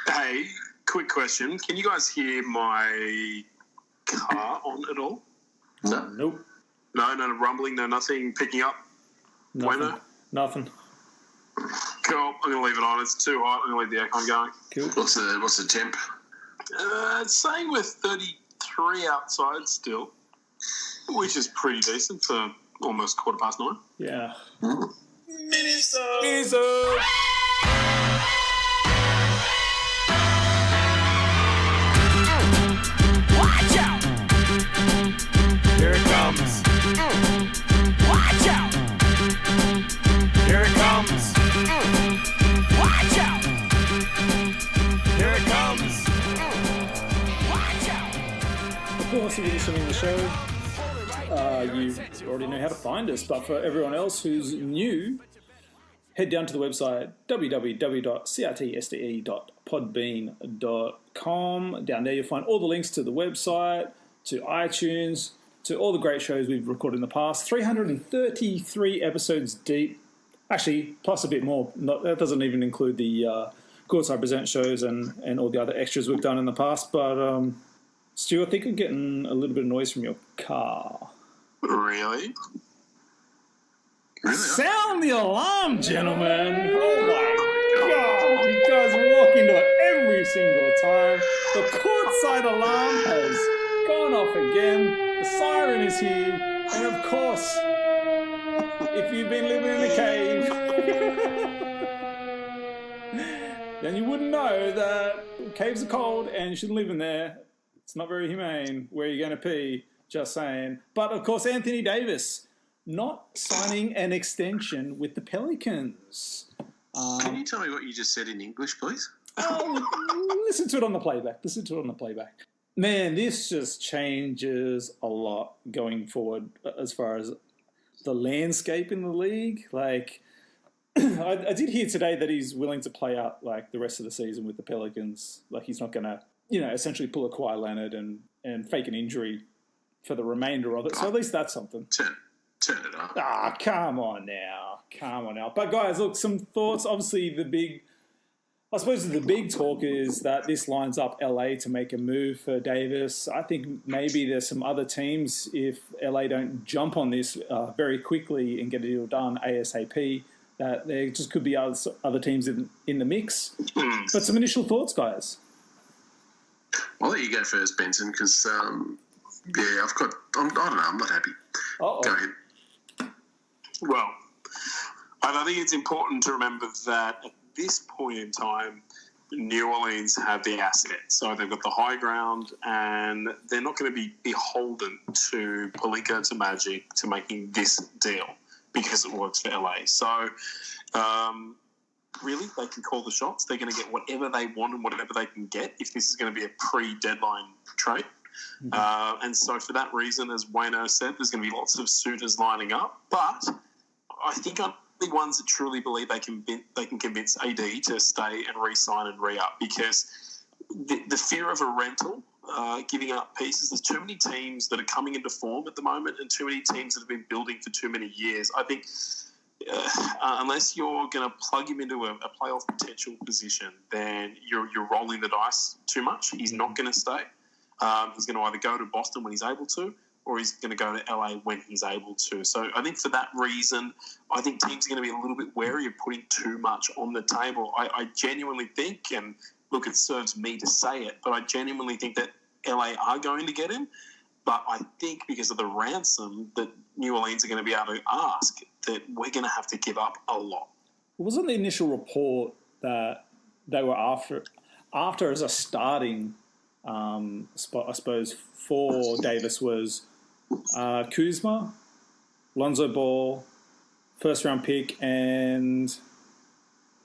Hey, quick question. Can you guys hear my car on at all? No. Nope. No rumbling, no nothing picking up? Nothing. Cool. I'm going to leave it on. It's too hot. I'm going to leave the aircon going. Cool. What's the temp? It's saying we're 33 outside still, which is pretty decent for almost 9:15. Yeah. Minisode. Watch out! Here it comes. Watch out! Here it comes. Watch out! Here it comes. Watch out! Of course, if you're listening to the show, you already know how to find us. But for everyone else who's new, head down to the website www.CRTSDE.podbean.com. Down there you'll find all the links to the website, to iTunes, to all the great shows we've recorded in the past. 333 episodes deep. Actually, plus a bit more. That doesn't even include the COURTSIDE Present shows and all the other extras we've done in the past. But, Stu, I think I'm getting a little bit of noise from your car. Really? Sound the alarm, gentlemen! Oh my God! You guys walk into it every single time. The courtside alarm has gone off again. The siren is here, and of course, if you've been living in a cave, then you wouldn't know that caves are cold and you shouldn't live in there. It's not very humane. Where are you going to pee? Just saying. But of course, Anthony Davis not signing an extension with the Pelicans. Can you tell me what you just said in English, please? Listen to it on the playback. Man, this just changes a lot going forward as far as the landscape in the league. Like, I did hear today that he's willing to play out like the rest of the season with the Pelicans. Like, he's not going to, essentially pull a Kawhi Leonard and fake an injury for the remainder of it. So at least that's something. Turn it up. Come on now. But guys, look, some thoughts. Obviously, the big talk is that this lines up LA to make a move for Davis. I think maybe there's some other teams, if LA don't jump on this very quickly and get a deal done ASAP, that there just could be other teams in the mix. But some initial thoughts, guys. I'll let you go first, Benson, because, I don't know, I'm not happy. Uh-oh. Go ahead. Well, I think it's important to remember that at this point in time, New Orleans have the asset. So they've got the high ground and they're not going to be beholden to Pelinka, to Magic, to making this deal because it works for LA. So really, they can call the shots. They're going to get whatever they want and whatever they can get if this is going to be a pre-deadline trade. And so for that reason, as Wayno said, there's going to be lots of suitors lining up. But I think I'm the ones that truly believe they can convince AD to stay and re-sign and re-up, because the fear of a rental, giving up pieces, there's too many teams that are coming into form at the moment and too many teams that have been building for too many years. I think unless you're going to plug him into a playoff potential position, then you're rolling the dice too much. He's not going to stay. He's going to either go to Boston when he's able to, or he's going to go to LA when he's able to. So I think for that reason, I think teams are going to be a little bit wary of putting too much on the table. I genuinely think, and look, it serves me to say it, but I genuinely think that LA are going to get him. But I think because of the ransom that New Orleans are going to be able to ask, that we're going to have to give up a lot. Wasn't the initial report that they were after as a starting spot, I suppose, for Davis was Kuzma, Lonzo Ball, first-round pick, and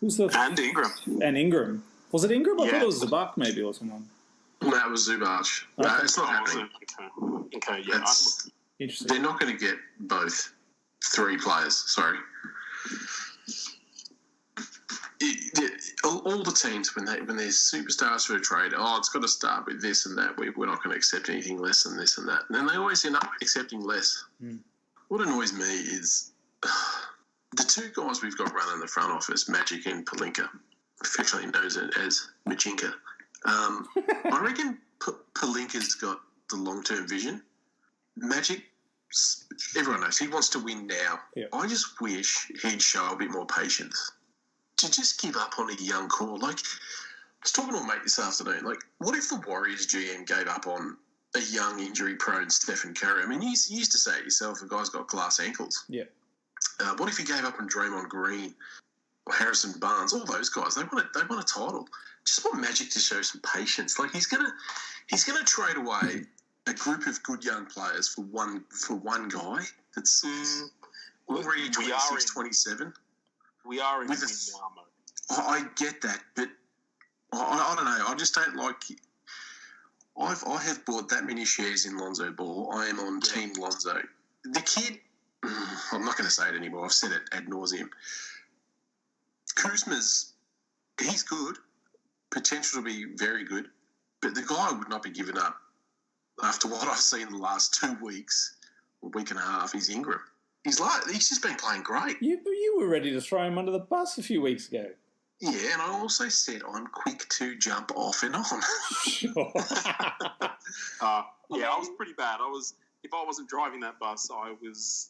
and Ingram. And Ingram. Was it Ingram? I Yeah. thought it was Zubac maybe or someone. No, it was Zubac. No, it's not happening. Okay, yeah. Interesting. They're not going to get both three players, sorry. All the teams, when there's superstars for a trade, it's got to start with this and that. We're not going to accept anything less than this and that. And then they always end up accepting less. What annoys me is the two guys we've got running the front office, Magic and Pelinka. affectionately knows it as Machinka. I reckon Palinka's got the long-term vision. Magic, everyone knows he wants to win now. Yep. I just wish he'd show a bit more patience. To just give up on a young core. Like, I was talking to a mate this afternoon. Like, what if the Warriors GM gave up on a young, injury-prone Stephen Curry? I mean, you used to say it yourself, the guy's got glass ankles. Yeah. What if he gave up on Draymond Green or Harrison Barnes? All those guys, they want a title. Just want Magic to show some patience. Like, he's gonna trade away a group of good young players for one guy that's already 26, 27. We are in win now mode. I get that, but I don't know. I just don't like. I have bought that many shares in Lonzo Ball. I am on Team Lonzo. The kid, I'm not going to say it anymore. I've said it ad nauseum. Kuzma's, he's good, potential to be very good, but the guy would not be given up after what I've seen in the last 2 weeks, a week and a half. Is Ingram. He's just been playing great. You were ready to throw him under the bus a few weeks ago. Yeah, and I also said I'm quick to jump off and on. Sure. I was pretty bad. If I wasn't driving that bus, I was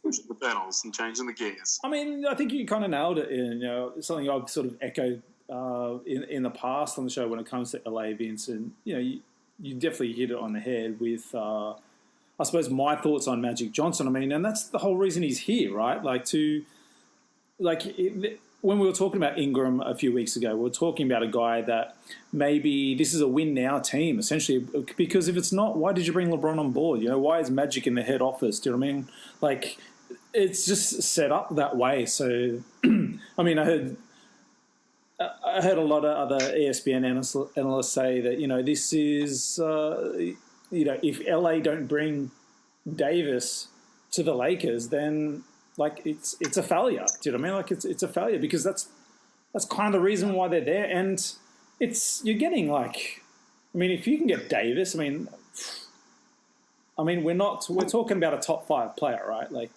pushing the pedals and changing the gears. I mean, I think you kind of nailed it. You know, something I've sort of echoed in the past on the show when it comes to LA, Vince, and you definitely hit it on the head with. I suppose my thoughts on Magic Johnson. I mean, and that's the whole reason he's here, right? When we were talking about Ingram a few weeks ago, we were talking about a guy that maybe this is a win now team, essentially, because if it's not, why did you bring LeBron on board? You know, why is Magic in the head office? Do you know what I mean? Like, it's just set up that way. So, I mean, I heard a lot of other ESPN analysts say that, this is, if LA don't bring Davis to the Lakers, then it's a failure. Do you know what I mean? Like it's a failure because that's kind of the reason why they're there. And you're getting if you can get Davis, we're talking about a top 5 player, right?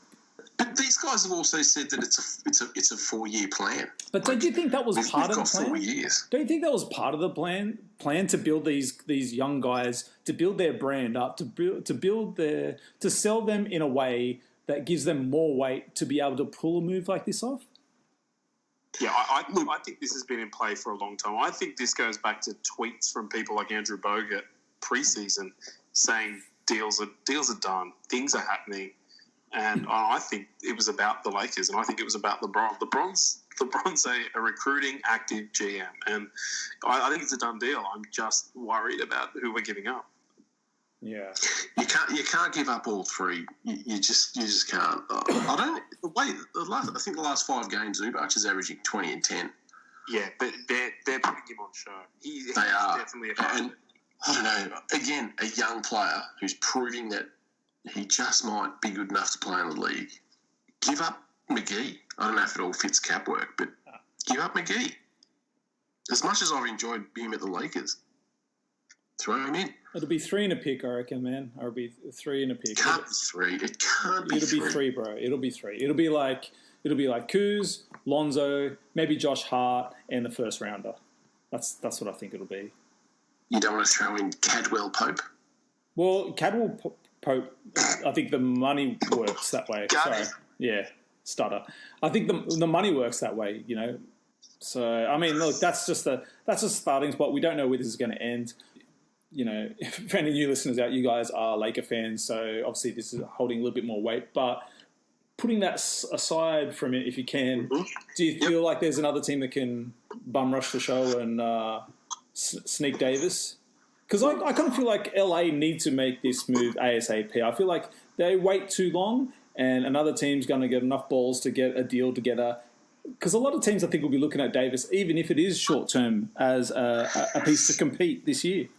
But these guys have also said that it's a 4-year plan. But don't you think that was part of the plan? 4 years. Don't you think that was part of the plan to build these young guys, to build their brand up, to sell them in a way that gives them more weight to be able to pull a move like this off? Yeah, I think this has been in play for a long time. I think this goes back to tweets from people like Andrew Bogut preseason saying deals are done, things are happening. And I think it was about the Lakers, and I think it was about LeBron. LeBron's a recruiting active GM, and I think it's a done deal. I'm just worried about who we're giving up. Yeah, you can't give up all 3. You just can't. I think the last 5 games, Zubac is averaging 20 and 10. Yeah, but they're putting him on show. He's definitely a fan. And I don't know. Again, a young player who's proving that he just might be good enough to play in the league. Give up McGee. I don't know if it all fits cap work, but give up McGee. As much as I've enjoyed being at the Lakers, throw him in. It'll be 3 in a pick, I reckon, man. Or it'll be 3 in a pick. It can't be 3. It can't be 3. It'll be 3, bro. It'll be 3. It'll be like Kuz, Lonzo, maybe Josh Hart, and the first rounder. That's what I think it'll be. You don't want to throw in Cadwell Pope? Well, Cadwell Pope, I think the money works that way. Sorry. Yeah, stutter. I think the money works that way, So, I mean, look, that's just a starting spot. We don't know where this is going to end. For any new listeners out, you guys are Laker fans, so obviously this is holding a little bit more weight. But putting that aside from it, if you can, do you feel like there's another team that can bum rush the show and sneak Davis? Because I kind of feel like LA need to make this move ASAP. I feel like they wait too long and another team's going to get enough balls to get a deal together. Because a lot of teams, I think, will be looking at Davis, even if it is short-term, as a piece to compete this year.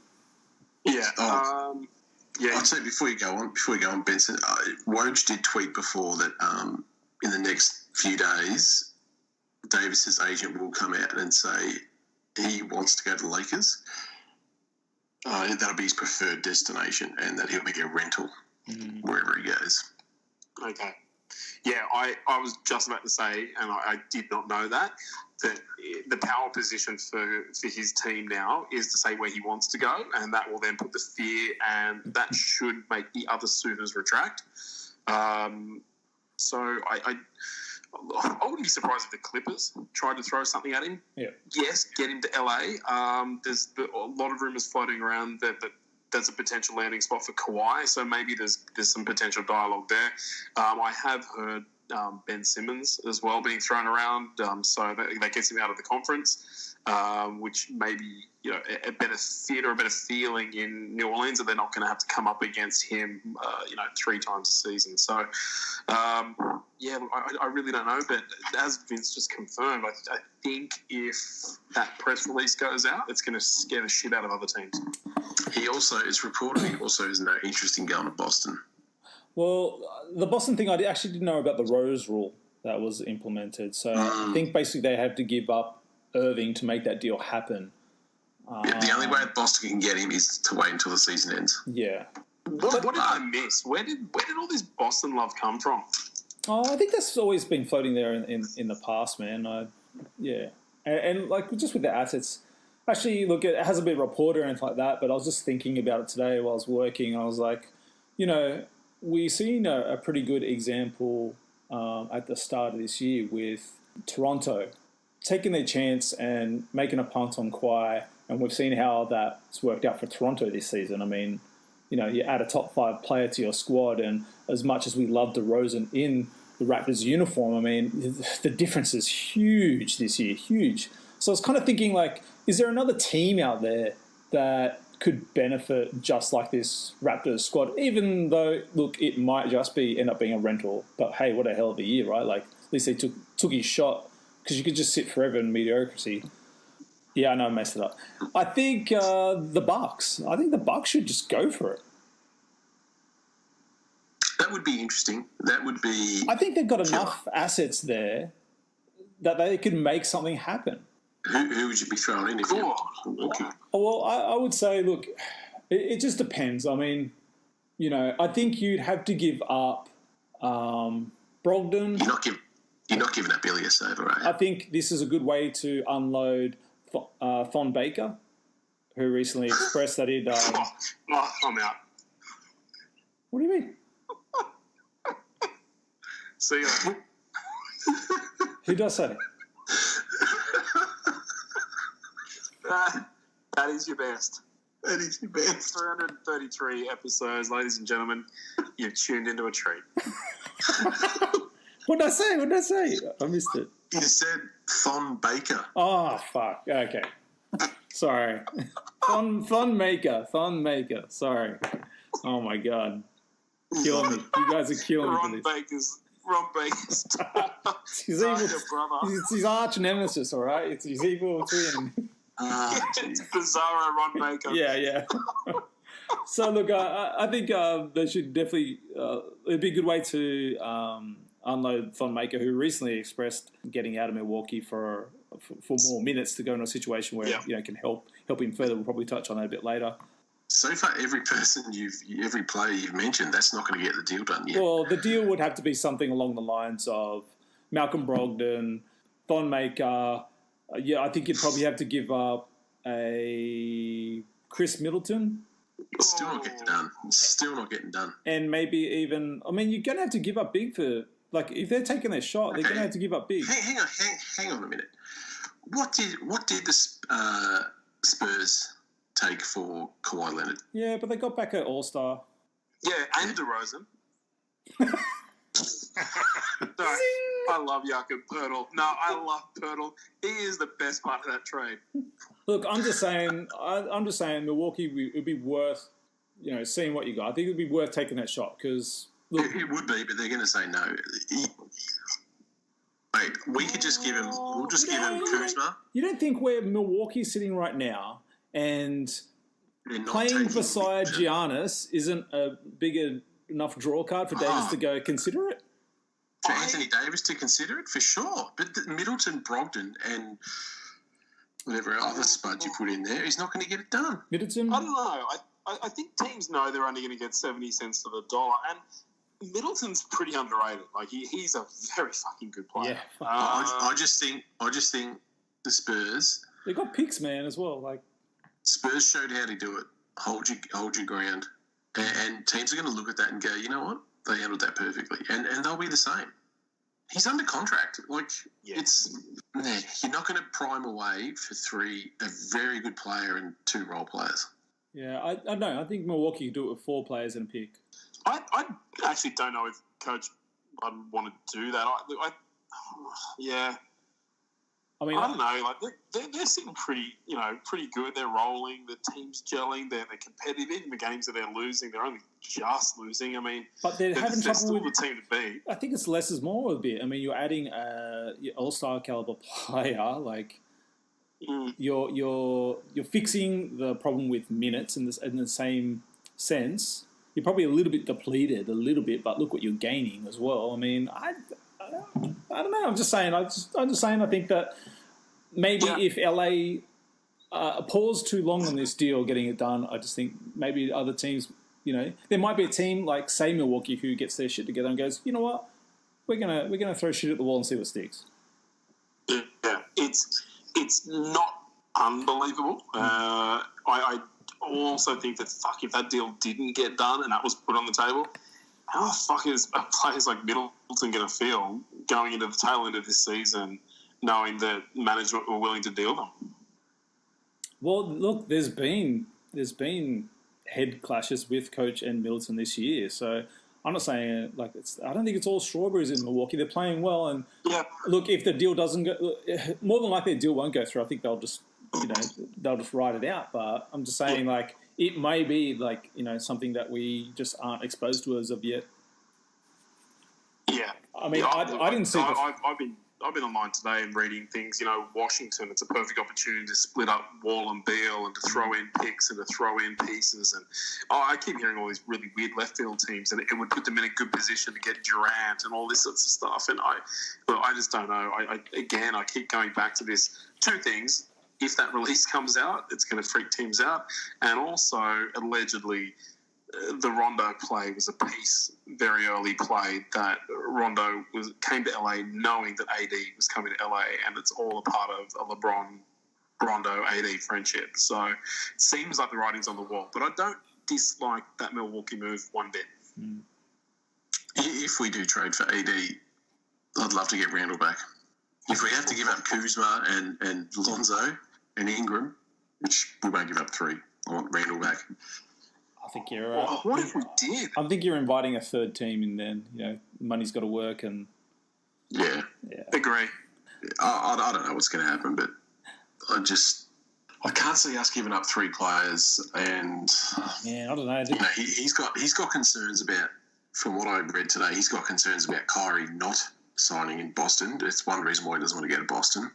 Yeah. I'd say before you go on, Benson, Woj did tweet before that in the next few days, Davis's agent will come out and say he wants to go to the Lakers. That'll be his preferred destination, and that he'll be a rental wherever he goes. Okay. Yeah, I was just about to say, and I did not know that. that the power position for his team now is to say where he wants to go, and that will then put the fear, and that should make the other suitors retract. So I wouldn't be surprised if the Clippers tried to throw something at him. Yeah. Yes, get him to LA. There's a lot of rumours floating around that there's a potential landing spot for Kawhi, so maybe there's some potential dialogue there. I have heard Ben Simmons as well being thrown around, so that gets him out of the conference, which maybe a better fit or a better feeling in New Orleans that they're not going to have to come up against him 3 times a season. So I really don't know, but as Vince just confirmed, I think if that press release goes out, it's going to scare the shit out of other teams. It's reported he also has no interest in going to Boston. Well, the Boston thing, I actually didn't know about the Rose rule that was implemented. So I think basically they have to give up Irving to make that deal happen. The only way Boston can get him is to wait until the season ends. Yeah. What did I miss? Where did all this Boston love come from? Oh, I think that's always been floating there in the past, man. And like just with the assets, actually, look, it hasn't been reported or anything like that, but I was just thinking about it today while I was working. I was like, we've seen a pretty good example at the start of this year with Toronto taking their chance and making a punt on Kawhi, and we've seen how that's worked out for Toronto this season. I mean, you add a top 5 player to your squad, and as much as we love DeRozan in the Raptors uniform, I mean, the difference is huge this year, huge. So I was kind of thinking, like, is there another team out there that could benefit just like this Raptors squad, even though, look, it might just end up being a rental, but hey, what a hell of a year, right? Like, at least they took his shot, because you could just sit forever in mediocrity. Yeah, I know I messed it up. I think the Bucks should just go for it. That would be interesting. That would be... I think they've got enough assets there that they can make something happen. Who would you be throwing in if you... Okay. Well, I would say, look, it just depends. I mean, I think you'd have to give up Brogdon. You're not giving up Ilyasova, right? I think this is a good way to unload Thon Baker, who recently expressed that he'd... I'm out. What do you mean? See you. Who does say? That is your best. That is your best. 333 episodes, ladies and gentlemen. You've tuned into a treat. What did I say? I missed it. You said Thon Baker. Oh, fuck. Okay. Sorry. Thon Maker. Sorry. Oh, my God. Killing me. You guys are killing me for this. Ron Baker's he's evil. Brother. It's his arch nemesis, all right? It's his evil twin. It's Bizarro Ron Baker. Yeah. So, look, I think they should definitely... it'd be a good way to unload Thon Maker, who recently expressed getting out of Milwaukee for more minutes to go into a situation where can help him further. We'll probably touch on that a bit later. So far, every player you've mentioned, that's not going to get the deal done yet. Well, the deal would have to be something along the lines of Malcolm Brogdon, Thon Maker. I think you'd probably have to give up a Chris Middleton. Still not getting done. And maybe even, I mean, you're going to have to give up big for, like, if they're taking their shot, they're going to have to give up big. Hang on a minute. What did the Spurs take for Kawhi Leonard? Yeah, but they got back an All-Star. Yeah, and DeRozan. No, I love Jakob Poeltl. No, I love Poeltl. He is the best part of that trade. Look, I'm just saying, Milwaukee, it would be worth, seeing what you got. I think it would be worth taking that shot because... It would be, but they're going to say no. Wait, we could just give him... We'll just give him Kuzma. You don't think where Milwaukee's sitting right now and playing beside Giannis isn't a big enough draw card for Davis to go consider it? For Anthony Davis to consider it, for sure. But Middleton, Brogdon, and whatever other spud you put in there, he's not going to get it done. Middleton? I don't know. I think teams know they're only going to get 70 cents to the dollar. And Middleton's pretty underrated. Like, he's a very fucking good player. Yeah. I just think the Spurs. They got picks, man, as well. Like Spurs showed how to do it. Hold your ground, and teams are going to look at that and go, you know what? They handled that perfectly, and they'll be the same. He's under contract. Like you're not going to prime away for a very good player and 2 role players. Yeah, I don't know. I think Milwaukee could do it with 4 players and a pick. I actually don't know if Coach would want to do that. I mean, I don't know. Like they're sitting pretty good. They're rolling. The team's gelling. They're competitive. Even the games that they're losing, they're only just losing. I mean, but they're having trouble still with the team to beat. I think it's less is more a bit. I mean, you're adding your all-star caliber player. Like you're fixing the problem with minutes in the same sense. You're probably a little bit depleted, but look what you're gaining as well. I mean, I don't know. I'm just saying. I think that maybe if LA paused too long on this deal getting it done, I just think maybe other teams, there might be a team like say Milwaukee who gets their shit together and goes, you know what, we're gonna throw shit at the wall and see what sticks. Yeah, it's not unbelievable. I also think that if that deal didn't get done and that was put on the table, how the fuck is players like Middleton going to feel going into the tail end of this season knowing that management were willing to deal them? Well, look, there's been head clashes with Coach and Middleton this year, so I'm not saying I don't think it's all strawberries in Milwaukee. They're playing well, and look, if the deal doesn't go, more than likely the deal won't go through. I think they'll just ride it out. But I'm just saying, it may be something that we just aren't exposed to as of yet. Yeah, I mean, I didn't see. I've been online today and reading things. Washington, it's a perfect opportunity to split up Wall and Beal and to throw in picks and to throw in pieces. And I keep hearing all these really weird left field teams, and it would put them in a good position to get Durant and all this sorts of stuff. And I just don't know. I keep going back to this. 2 things. If that release comes out, it's going to freak teams out. And also, allegedly, the Rondo play was a piece, very early play, that Rondo came to LA knowing that AD was coming to LA, and it's all a part of a LeBron-Rondo AD friendship. So it seems like the writing's on the wall. But I don't dislike that Milwaukee move one bit. If we do trade for AD, I'd love to get Randall back. If we have to give up Kuzma and Lonzo and Ingram, which we won't give up 3, I want Randall back. I think you're. What if we did? I think you're inviting a third team in. Then money's got to work, and yeah. Agree. I don't know what's going to happen, but I can't see us giving up 3 players. And man, I don't know. He's got concerns about. From what I read today, he's got concerns about Kyrie not signing in Boston. It's one reason why he doesn't want to go to Boston.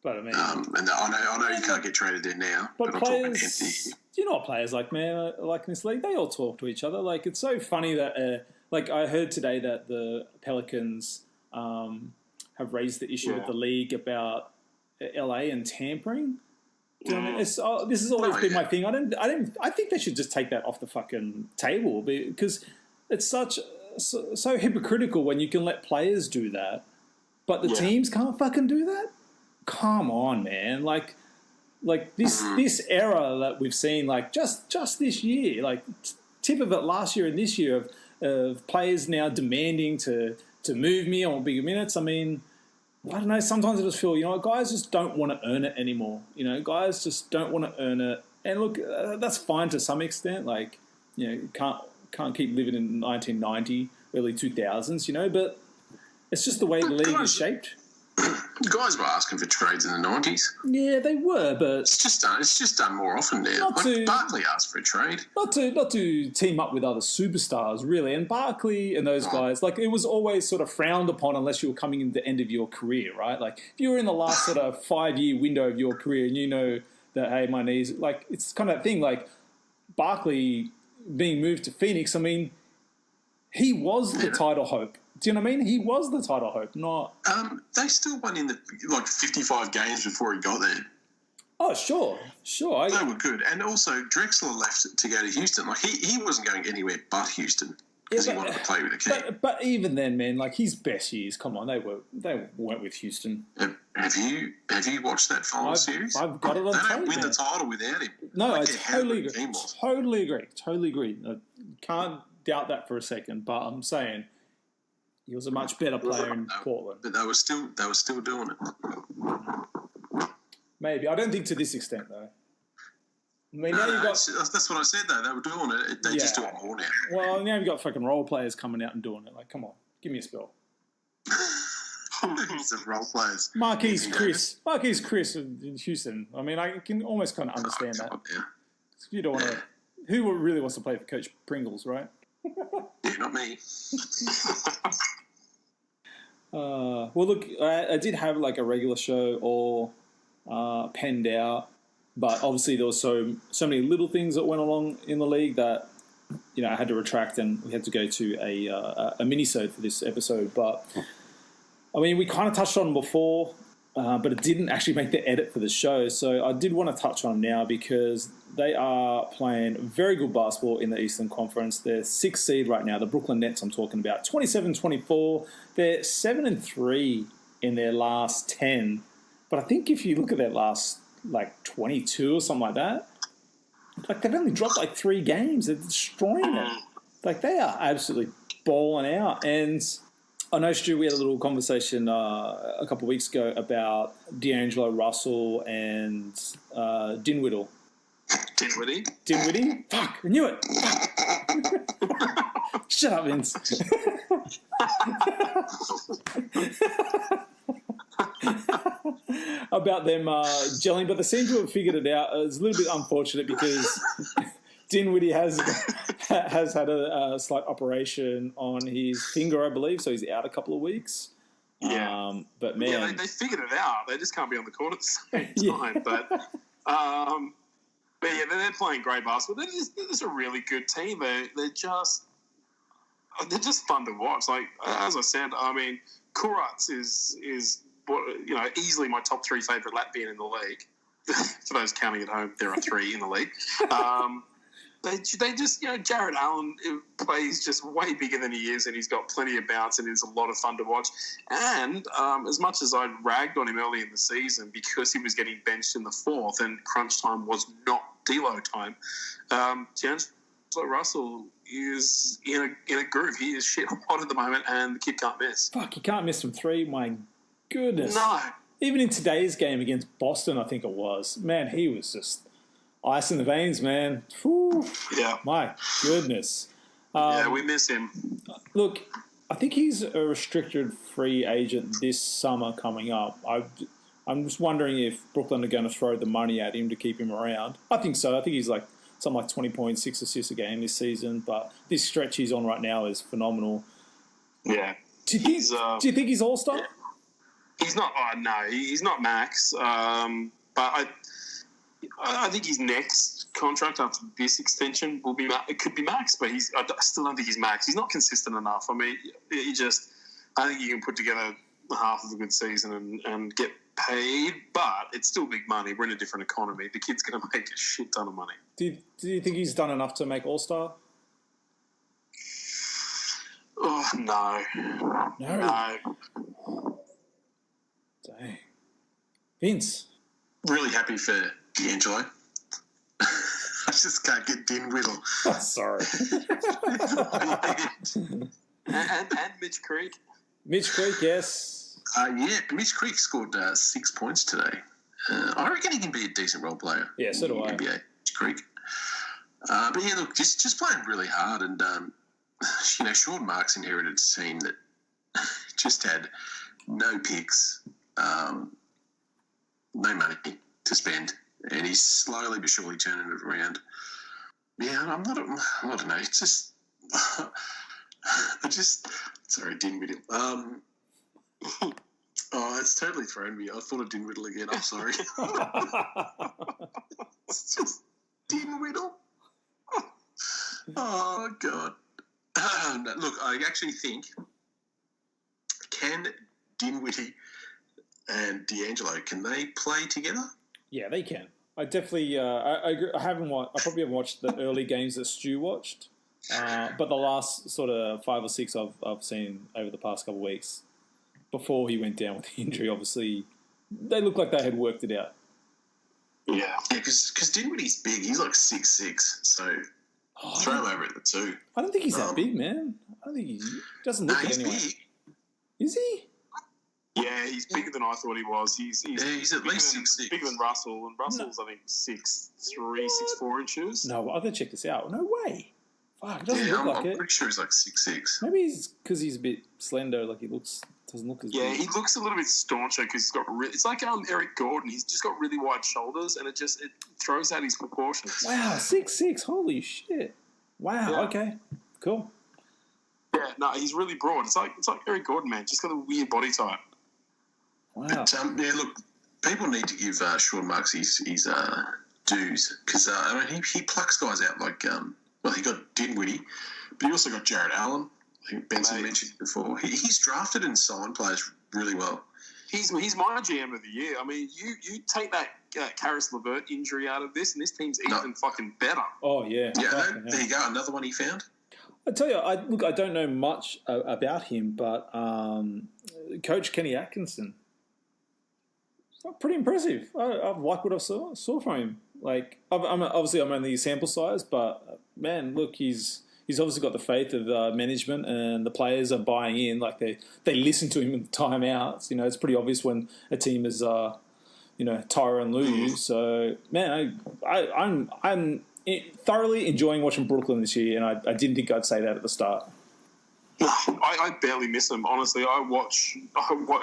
But I mean, and I know you can't get traded there now. But I'm talking empty. Do you know what players like in this league? They all talk to each other. It's so funny that I heard today that the Pelicans have raised the issue with the league about LA and tampering. Do you know what I mean? This has always been my thing. I think they should just take that off the fucking table because it's so hypocritical when you can let players do that, but the teams can't fucking do that. Come on, man! This era that we've seen, just this year, tip of it last year and this year of players now demanding to move me on bigger minutes. I mean, I don't know. Sometimes I just feel, guys just don't want to earn it anymore. Guys just don't want to earn it. And look, that's fine to some extent. Can't keep living in 1990, early 2000s. But it's just the way the league is shaped. Guys were asking for trades in the 90s. Yeah, they were, but it's just done more often now. Barkley asked for a trade. Not to team up with other superstars, really. And Barkley and those guys, it was always sort of frowned upon unless you were coming in the end of your career, right? If you were in the last sort of 5-year window of your career and that, hey, my knees, it's kind of that thing, Barkley being moved to Phoenix, I mean, he was the title hope. Do you know what I mean? He was the title hope, not... They still won in 55 games before he got there. Oh, sure. They were good. And also, Drexler left to go to Houston. He wasn't going anywhere but Houston. because he wanted to play with the key. But even then, man, like his best years, come on, they weren't with Houston. Have you watched that final series? I've got it on tape. They tape, don't win man. the title without him. No, I totally agree. Totally agree. I can't doubt that for a second. But I'm saying he was a much better player in Portland. But they were still doing it. Maybe I don't think to this extent though. I mean, now you've got... That's what I said, though. They were doing it. They just do it more now. Well, now you've got fucking role players coming out and doing it. Like, come on. Give me a spell. Some role players. Marquise Chris in Houston. I mean, I can almost kind of understand that. Yeah. You don't want to... Who really wants to play for Coach Pringles, right? Yeah, not me. Well, look, I did have like a regular show all penned out. But obviously there was so many little things that went along in the league that, you know, I had to retract and we had to go to a Minisode for this episode. But, I mean, we kind of touched on them before, but it didn't actually make the edit for the show. So I did want to touch on them now because they are playing very good basketball in the Eastern Conference. They're 6th seed right now, the Brooklyn Nets I'm talking about, 27-24. They're 7-3 in their last 10. But I think if you look at their last... like 22 or something like that. Like they've only dropped like 3 games. They're destroying it. Like they are absolutely balling out. And I know, Stu, we had a little conversation a couple of weeks ago about D'Angelo Russell and Dinwiddie. Dinwiddie? Fuck, I knew it. Shut up, Vince. About them gelling, but they seem to have figured it out. It's a little bit unfortunate because Dinwiddie has had a slight operation on his finger, I believe, so he's out a couple of weeks. Yeah, but man, yeah, they figured it out. They just can't be on the court at the same time. But yeah, they're playing great basketball. They're just a really good team. They're just fun to watch. Like as I said, I mean, COURTSIDE is easily my top 3 favourite Latvian in the league. For those counting at home, there are 3 in the league. They just, Jared Allen plays just way bigger than he is, and he's got plenty of bounce, and it's a lot of fun to watch. And as much as I ragged on him early in the season because he was getting benched in the 4th and crunch time was not D-Lo time, D'Angelo Russell is in a groove. He is shit hot at the moment, and the kid can't miss. Fuck, he can't miss from 3. My goodness. No. Even in today's game against Boston, I think it was. Man, he was just ice in the veins, man. Whew. Yeah. My goodness. Yeah, we miss him. Look, I think he's a restricted free agent this summer coming up. I'm just wondering if Brooklyn are going to throw the money at him to keep him around. I think so. I think he's like something like 20 points, 6 assists a game this season. But this stretch he's on right now is phenomenal. Yeah. Do you think he's all-star? Yeah. He's not. Oh no, he's not max. But I think his next contract after this extension will be. It could be max, but I still don't think he's max. He's not consistent enough. I mean, I think you can put together half of a good season and get paid, but it's still big money. We're in a different economy. The kid's going to make a shit ton of money. Do you think he's done enough to make all-star? Oh no. Dang. Vince. Really happy for D'Angelo. I just can't get Dinwiddie. Oh, sorry. and Mitch Creek. Mitch Creek, yes. Mitch Creek scored 6 points today. I reckon he can be a decent role player. Yeah, so do I. NBA, Mitch Creek. But yeah, look, just playing really hard. And, Sean Marks inherited a team that just had no picks, no money to spend, and he's slowly but surely turning it around. Yeah, I don't know. It's just, sorry, Dinwiddie. It's totally thrown me. I thought of Dinwiddie again. I'm sorry. It's just Dinwiddie. Oh God. No, look, I actually think can Dinwiddie and D'Angelo, can they play together? Yeah, they can. I definitely. I agree. I probably haven't watched the early games that Stu watched. But the last sort of 5 or 6 I've seen over the past couple of weeks, before he went down with the injury, obviously, they looked like they had worked it out. Yeah, because Dinwiddie's big. He's like 6'6", so throw him over at the 2. I don't think he's that big, man. I don't think he doesn't look it anyway. Big. Is he? Yeah, he's bigger than I thought he was. He's at least 6'6". Bigger than Russell, and Russell's I think 6'3", 6'4" inches. No, I'm gonna check this out. No way. Fuck, it doesn't look like it. I'm pretty sure he's like 6'6". Maybe it's because he's a bit slender. Like doesn't look as big. Yeah, he looks a little bit stauncher because he's got. It's like Eric Gordon. He's just got really wide shoulders, and it throws out his proportions. Wow, 6'6". Holy shit. Wow. Yeah. Okay. Cool. Yeah, no, he's really broad. It's like Eric Gordon, man. Just got a weird body type. Wow. But look, people need to give Sean Marks his dues because he plucks guys out like he got Dinwiddie, but he also got Jared Allen. I think Benson mentioned before. He's drafted and signed players really well. He's my GM of the year. I mean, you take that Karis LeVert injury out of this, and this team's even fucking better. Oh yeah. Yeah, there you go. Another one he found. I tell you, I don't know much about him, but Coach Kenny Atkinson, pretty impressive. I like what I saw from him. Like, I'm only sample size, but man, look, he's obviously got the faith of management, and the players are buying in. Like they listen to him in the timeouts. You know, it's pretty obvious when a team is tire and lose. So man, I'm thoroughly enjoying watching Brooklyn this year, and I didn't think I'd say that at the start. I barely miss them, honestly. I watch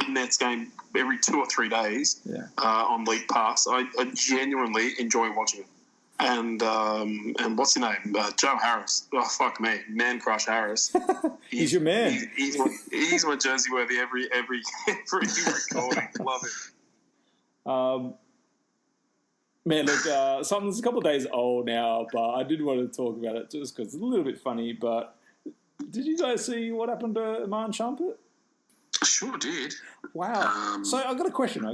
Nets game every 2 or 3 days on League Pass. I genuinely enjoy watching it. And what's his name? Joe Harris. Oh, fuck me. Man Crush Harris. He's your man. He's my jersey worthy every recording. Love it. Man, look, something's a couple of days old now, but I did want to talk about it just because it's a little bit funny. But did you guys see what happened to Iman Shumpert? Sure did. Wow. So I got a question.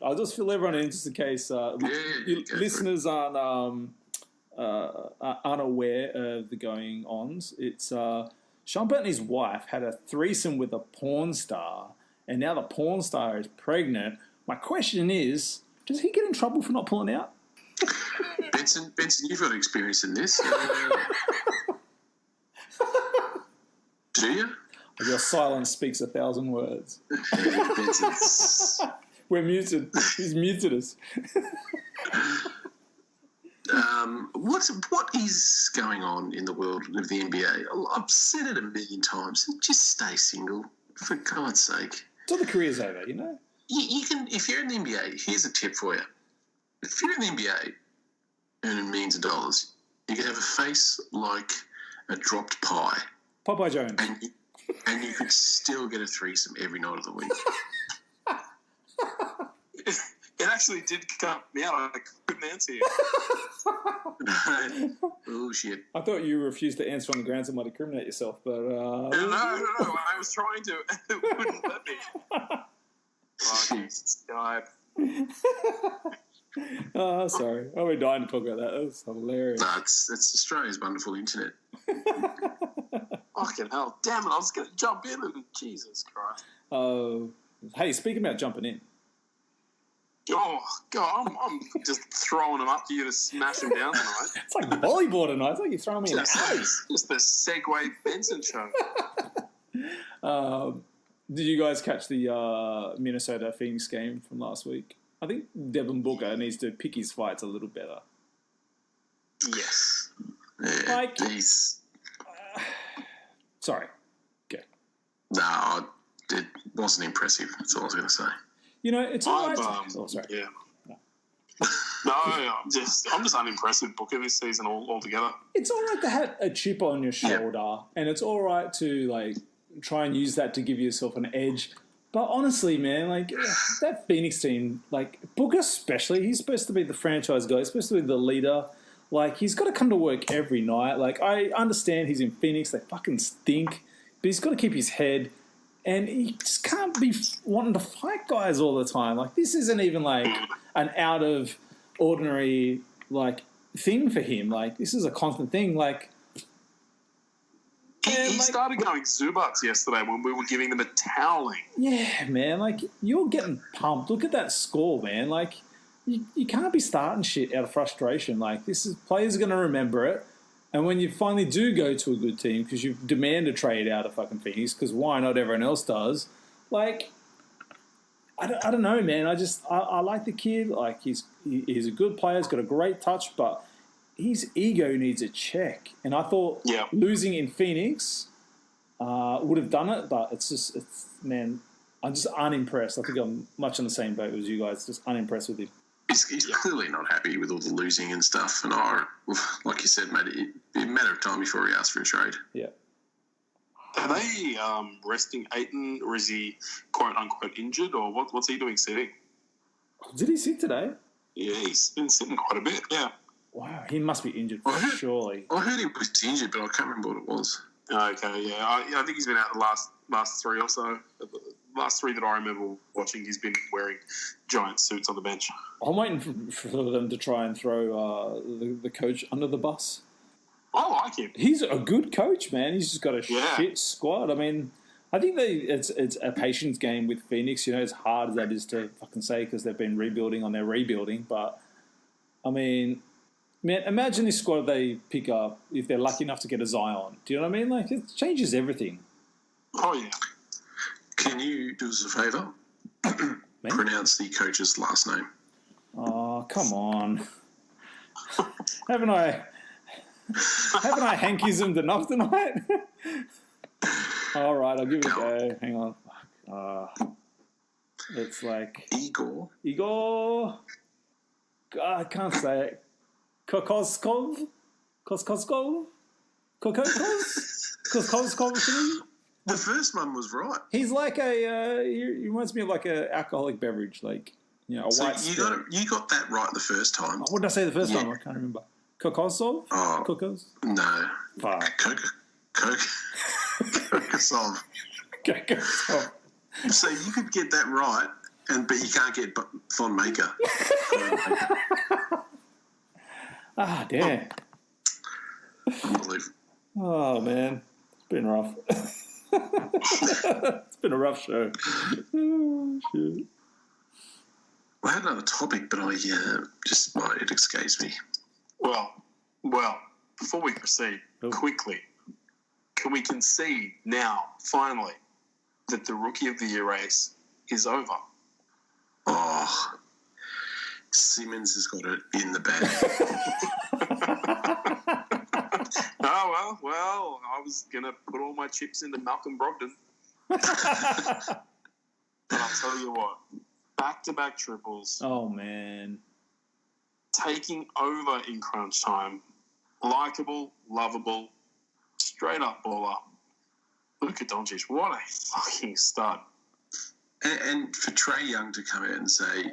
I'll just fill everyone in just in case listeners aren't unaware of the going-ons. It's Shumpert and his wife had a threesome with a porn star, and now the porn star is pregnant. My question is, does he get in trouble for not pulling out? Benson, you've got experience in this. Do you? Your silence speaks 1,000 words. We're muted. He's muted us. What is going on in the world of the NBA? I've said it 1,000,000 times. Just stay single, for God's sake. Till the career's over, you know? You can, if you're in the NBA, here's a tip for you. If you're in the NBA earning millions of dollars, you can have a face like a dropped pie. Popeye Jones. And you could still get a threesome every night of the week. It actually did cut me out. I couldn't answer you. Oh, shit. I thought you refused to answer on the grounds and might incriminate yourself, but... No. I was trying to. It wouldn't let me. Oh, Jesus. Sorry. Oh, we're dying to talk about that. That was hilarious. No, it's Australia's wonderful internet. Fucking hell. Damn it. I was going to jump in and Jesus Christ. Hey, speaking about jumping in. Oh, God. I'm just throwing them up to you to smash them down tonight. It's like volleyball tonight. It's like you're throwing me in the face. Just the Segway Benson show. Did you guys catch the Minnesota Phoenix game from last week? I think Devin Booker needs to pick his fights a little better. Yes. Yeah, sorry. Okay. No, it wasn't impressive. That's all I was going to say. You know, it's all right. Sorry. Yeah. No, I'm just unimpressed with Booker this season altogether. It's all right to have a chip on your shoulder, and it's all right to try and use that to give yourself an edge. But honestly, man, that Phoenix team, Booker especially, he's supposed to be the franchise guy. He's supposed to be the leader. He's got to come to work every night. I understand he's in Phoenix. They fucking stink. But he's got to keep his head. And he just can't be wanting to fight guys all the time. This isn't even, an out-of-ordinary, thing for him. This is a constant thing. He started going Zubats yesterday when we were giving them a toweling. Yeah, man. Like, you're getting pumped. Look at that score, man. Like, you can't be starting shit out of frustration. Like, players are going to remember it. And when you finally do go to a good team, because you demand a trade out of fucking Phoenix, because why not? Everyone else does. Like, I don't know, man. I like the kid. Like, he's a good player. He's got a great touch, but his ego needs a check. And I thought losing in Phoenix would have done it, but man, I'm just unimpressed. I think I'm much on the same boat as you guys, just unimpressed with him. He's clearly not happy with all the losing and stuff. And like you said, mate, it'd be a matter of time before he asks for a trade. Yeah. Are they resting Ayton, or is he quote-unquote injured, or what's he doing sitting? Did he sit today? Yeah, he's been sitting quite a bit, yeah. Wow, he must be injured, surely. I heard he was injured, but I can't remember what it was. Okay, yeah. I think he's been out the last three or so. The last three that I remember watching, he's been wearing giant suits on the bench. I'm waiting for them to try and throw the coach under the bus. I like him. He's a good coach, man. He's just got a shit squad. I mean, I think it's a patience game with Phoenix. You know, as hard as that is to fucking say, because they've been rebuilding on their rebuilding. But, I mean, man, imagine this squad they pick up if they're lucky enough to get a Zion. Do you know what I mean? Like, it changes everything. Oh, yeah. Can you do us a favour? Pronounce the coach's last name. Oh, come on. Haven't I hankismed enough tonight? All right, I'll give it a go. Hang on. It's like... Igor. God, I can't say it. Kokoskov? Kokoskov? The first one was right. He's like he reminds me of like an alcoholic beverage, like, you know, a white spirit. You got that right the first time. What did I say the first time? I can't remember. Kokosov? Oh. Kokos? No. Fuck. Kokosov. Kokosov. So you could get that right, but you can't get Von Maker. Ah, damn. Unbelievable. Oh, man. It's been rough. It's been a rough show. Oh, shit. I had another topic, but it escapes me. Well, before we proceed, quickly, can we concede now, finally, that the Rookie of the Year race is over? Oh, Simmons has got it in the bag. Well, I was going to put all my chips into Malcolm Brogdon. But I'll tell you what, back-to-back triples. Oh, man. Taking over in crunch time. Likeable, lovable, straight-up baller. Luka Doncic, what a fucking stud. And for Trae Young to come out and say,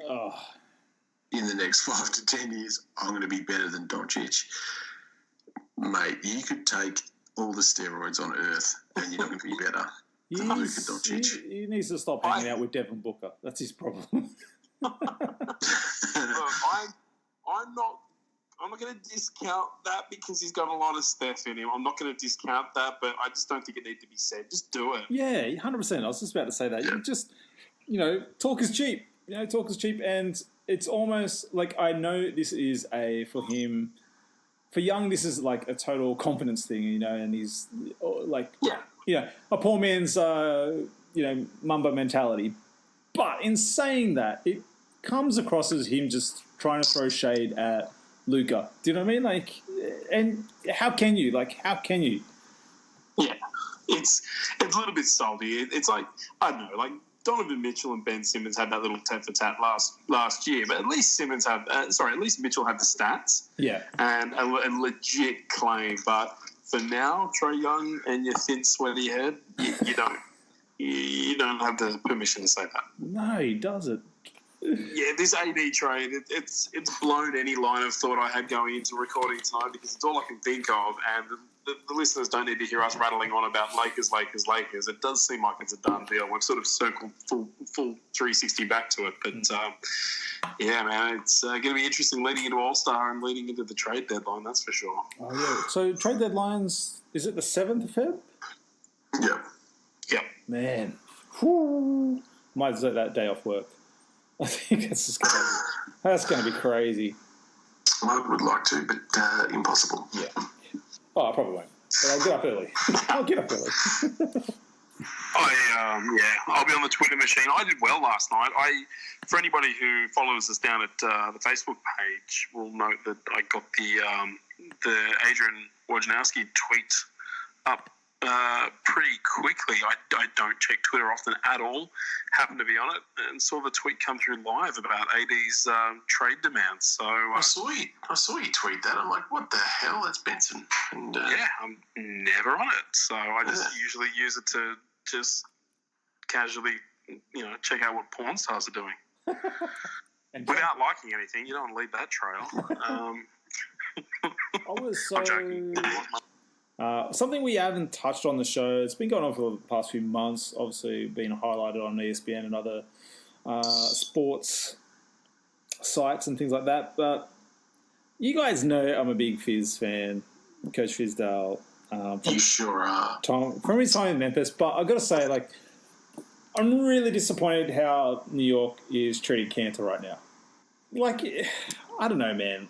in the next 5 to 10 years, I'm going to be better than Doncic. Mate, you could take all the steroids on earth and you're not going to be better than Luka Doncic. He needs to stop hanging out with Devin Booker. That's his problem. Look, I'm not going to discount that because he's got a lot of Steph in him. I'm not going to discount that, but I just don't think it needs to be said. Just do it. Yeah, 100%. I was just about to say that. Yeah. You just, talk is cheap. Talk is cheap, and it's almost like, I know this is for him, for Young, this is like a total confidence thing, and he's like, a poor man's, Mamba mentality. But in saying that, it comes across as him just trying to throw shade at Luka. Do you know what I mean? Like, and how can you? Yeah, it's a little bit salty. It's like, I don't know, like Donovan Mitchell and Ben Simmons had that little tit-for-tat last year, but at least at least Mitchell had the stats. Yeah. And a legit claim. But for now, Trae Young and your thin, sweaty head, you don't. You don't have the permission to say that. No, he doesn't. Yeah, this AD trade, it's blown any line of thought I had going into recording tonight because it's all I can think of, and the listeners don't need to hear us rattling on about Lakers. It does seem like it's a done deal. We've sort of circled full 360 back to it, but yeah, man, it's going to be interesting leading into All-Star and leading into the trade deadline, that's for sure. Oh, yeah. So trade deadlines, is it the 7th of Feb? Yep. Man. Whew. Might take that day off work. I think that's going to be crazy. I would like to, but impossible. Yeah. Oh, I probably won't. But I'll get up early. I'll get up early. I'll be on the Twitter machine. I did well last night. For anybody who follows us down at the Facebook page, will note that I got the Adrian Wojnarowski tweet up pretty quickly. I don't check Twitter often at all. Happened to be on it and saw the tweet come through live about AD's trade demands. So I saw you tweet that. I'm like, what the hell? That's Benson. And I'm never on it. So I just usually use it to just casually, check out what porn stars are doing. Without liking anything, you don't want to leave that trail. I was so... I'm joking. Something we haven't touched on the show, it's been going on for the past few months, obviously been highlighted on ESPN and other sports sites and things like that, but you guys know I'm a big Fizz fan, Coach Fizdale. You sure are. From his time in Memphis, but I've got to say, I'm really disappointed how New York is treating Cantor right now. I don't know, man.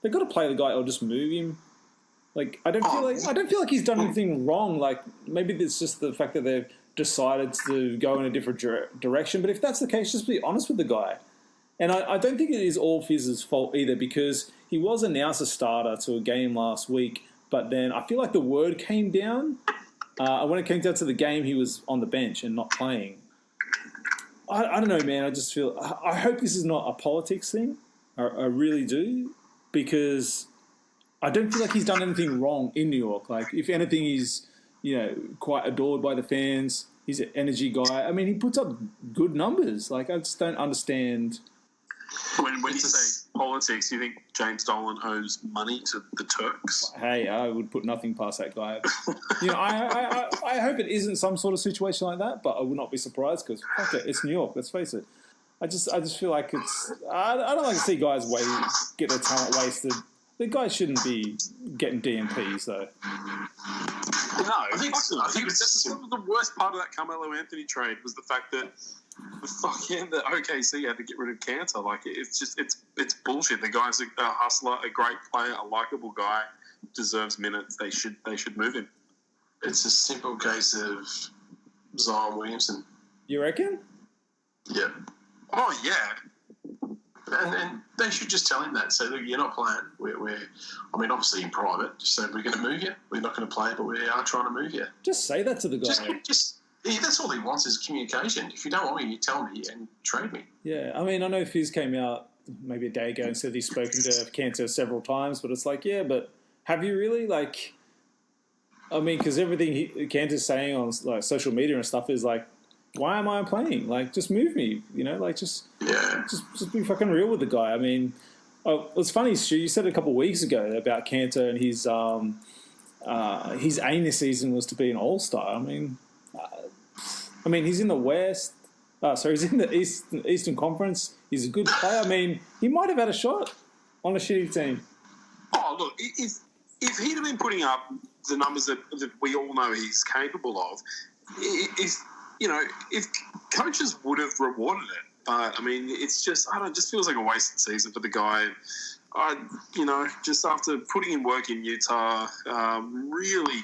They've got to play the guy or just move him. I don't feel like he's done anything wrong. Maybe it's just the fact that they've decided to go in a different direction. But if that's the case, just be honest with the guy. And I don't think it is all Fizz's fault either, because he was announced a starter to a game last week, but then I feel like the word came down. When it came down to the game, he was on the bench and not playing. I don't know, man. I just feel... I hope this is not a politics thing. I really do, because... I don't feel like he's done anything wrong in New York. If anything, he's, quite adored by the fans. He's an energy guy. I mean, he puts up good numbers. I just don't understand. When you say politics, you think James Dolan owes money to the Turks? Hey, I would put nothing past that guy. I hope it isn't some sort of situation like that, but I would not be surprised because, fuck it, it's New York, let's face it. I just feel like it's... I don't like to see guys get their talent wasted. The guy shouldn't be getting DMPs, though. No, I think it's the worst part of that Carmelo Anthony trade was the fact that the OKC had to get rid of Cantor. It's bullshit. The guy's a hustler, a great player, a likable guy, deserves minutes. They should move him. It's a simple case of Zion Williamson. You reckon? Yeah. Oh yeah. And they should just tell him that. Say, look, you're not playing. Obviously in private, just say, we're going to move you. We're not going to play, but we are trying to move you. Just say that to the guy. That's all he wants is communication. If you don't want me, you tell me and trade me. Yeah, I know Fizz came out maybe a day ago and said he's spoken to Cantor several times, but it's but have you really? Because everything Cantor's saying on social media and stuff is why am I playing? Just move me, just be fucking real with the guy. It's funny, Stu, you said a couple of weeks ago about Cantor and his aim this season was to be an all-star. He's in the West. He's in the Eastern Conference. He's a good player. He might have had a shot on a shitty team. Oh, look, if he'd have been putting up the numbers that we all know he's capable of, if coaches would have rewarded it. But, it's just, it just feels like a wasted season for the guy. Just after putting in work in Utah, really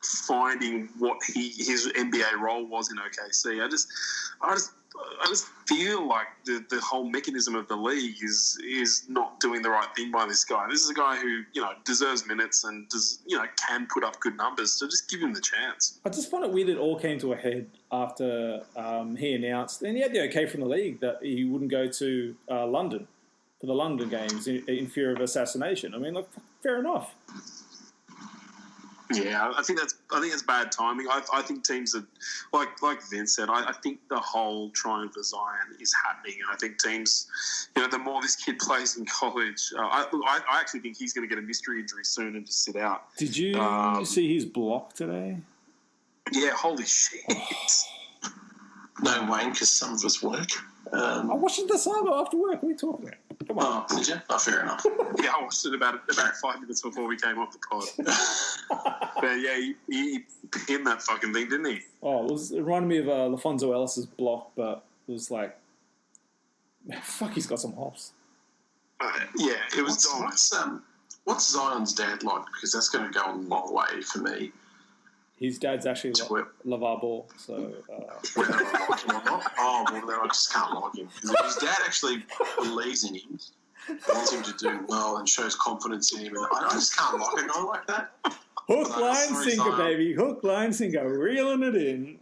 finding what his NBA role was in OKC, I just feel like the whole mechanism of the league is not doing the right thing by this guy. This is a guy who, deserves minutes and can put up good numbers, so just give him the chance. I just find it weird it all came to a head after he announced, and he had the okay from the league, that he wouldn't go to London for the London games in fear of assassination. Fair enough. Yeah, I think that's bad timing. I think teams are like Vince said. I think the whole trying for Zion is happening, and I think teams, the more this kid plays in college, I actually think he's going to get a mystery injury soon and just sit out. Did you see his block today? Yeah, holy shit! No, Wayne, because some of us work. I watched it this time after work. What are you talking about? Come on. Oh, did you? Oh, fair enough. Yeah, I watched it about 5 minutes before we came off the pod. But yeah, he pinned that fucking thing, didn't he? Oh, it reminded me of Lafonso Ellis's block, but it was like, fuck, he's got some hops. Yeah, it was dominant. What's Zion's dad like? Because that's going to go a long way for me. His dad's actually LeVar Ball, so... Whether I like him or not. Oh, well, then I just can't like him. His dad actually believes in him, wants him to do well, and shows confidence in him. And I just can't like a guy like that. Hook, line, sinker, baby. Hook, line, sinker. Reeling it in.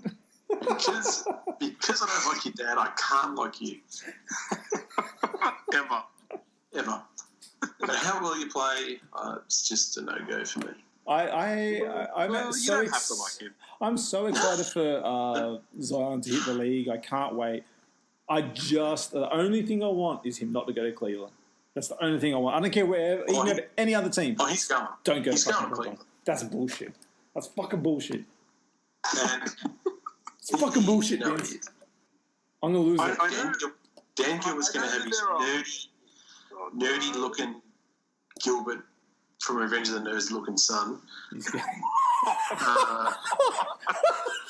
Because I don't like your dad, I can't like you. Ever. No matter how well you play, it's just a no-go for me. I'm so have to like him. I'm so excited for Zion to hit the league. I can't wait. The only thing I want is him not to go to Cleveland. That's the only thing I want. I don't care where he can go to any other team. Oh, he's going. Don't go to Cleveland. Cleveland. That's bullshit. That's fucking bullshit. And it's fucking bullshit, Vince. I'm gonna lose it. Dan Gilbert's going to have his nerdy-looking Gilbert from Revenge of the Nerds looking son.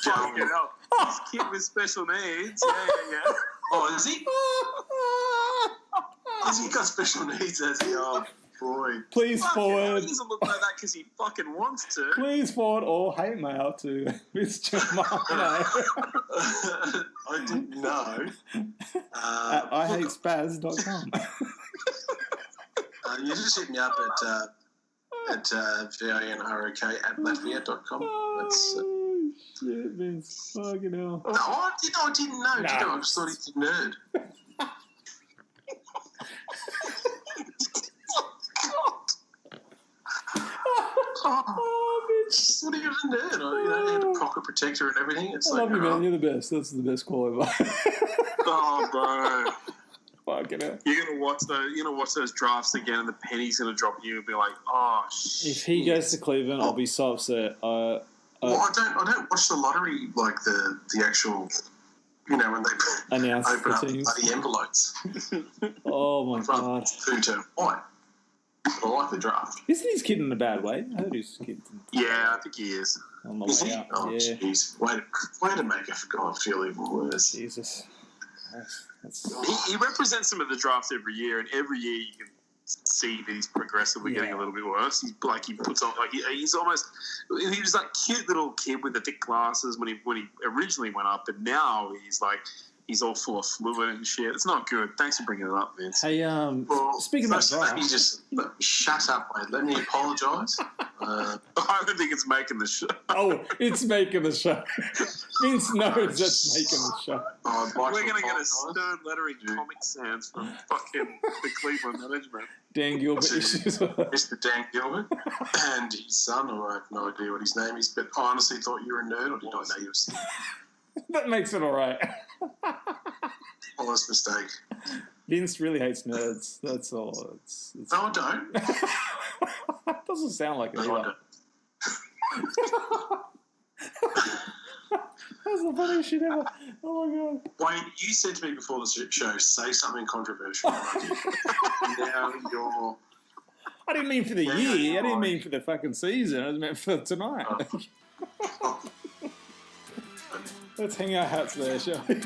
Fucking hell. This kid with special needs. Yeah. Oh, is he? Has he got special needs, has he? Oh, boy. Please forward. He doesn't look like that because he fucking wants to. Please forward all hate mail to Mr. Marno. I didn't know. At IHateSpaz.com. You just hit me up at vinrok@latvia.com. That's shit, Vince. Fucking hell. No, I didn't know. Nah. I just thought he's a nerd. Oh, bitch. What are you a nerd? He had a pocket protector and everything. It's I love you, man. You're the best. That's the best call ever. Oh, bro. Fucking hell. You're gonna watch those drafts again, and the penny's gonna drop you and be like, "Oh shit!" If he goes to Cleveland, I'll be so upset. Well, I don't watch the lottery like the actual, when they Announce open the up teams. bloody envelopes. Oh my god! Who to white? I like the draft. Isn't his kid in a bad way? I heard his kid Yeah, I think he is. on the Is way he? out. Oh, Yeah. jeez. Way to make a guy feel even worse. Jesus. That's He represents some of the drafts every year, and every year you can see that he's progressively getting a little bit worse. He puts on he's almost he was that cute little kid with the thick glasses when he originally went up, but now he's all full of fluid and shit. It's not good. Thanks for bringing it up, Vince. Hey, speaking of Let me draft, just shut up, mate. Let me apologise. I don't think it's making the show. oh, it's making the show. Vince knows that's making the show. I'd like We're to going to get a apologise. stern letter in Comic Sans from fucking the Cleveland management. Dan Gilbert To issues. Mr. Dan Gilbert and his son, or I have no idea what his name is, but I honestly thought you were a nerd, or did I know you were That makes it all right. honest mistake? Vince really hates nerds. That's all. It's No, I don't. it doesn't sound like it. No, I Either. don't. That's the funniest shit ever. Oh my god. Wayne, you said to me before the show, say something controversial. Now you're... I didn't mean for the year. I didn't mean for the fucking season. I meant for tonight. Oh. Let's hang our hats there, shall we?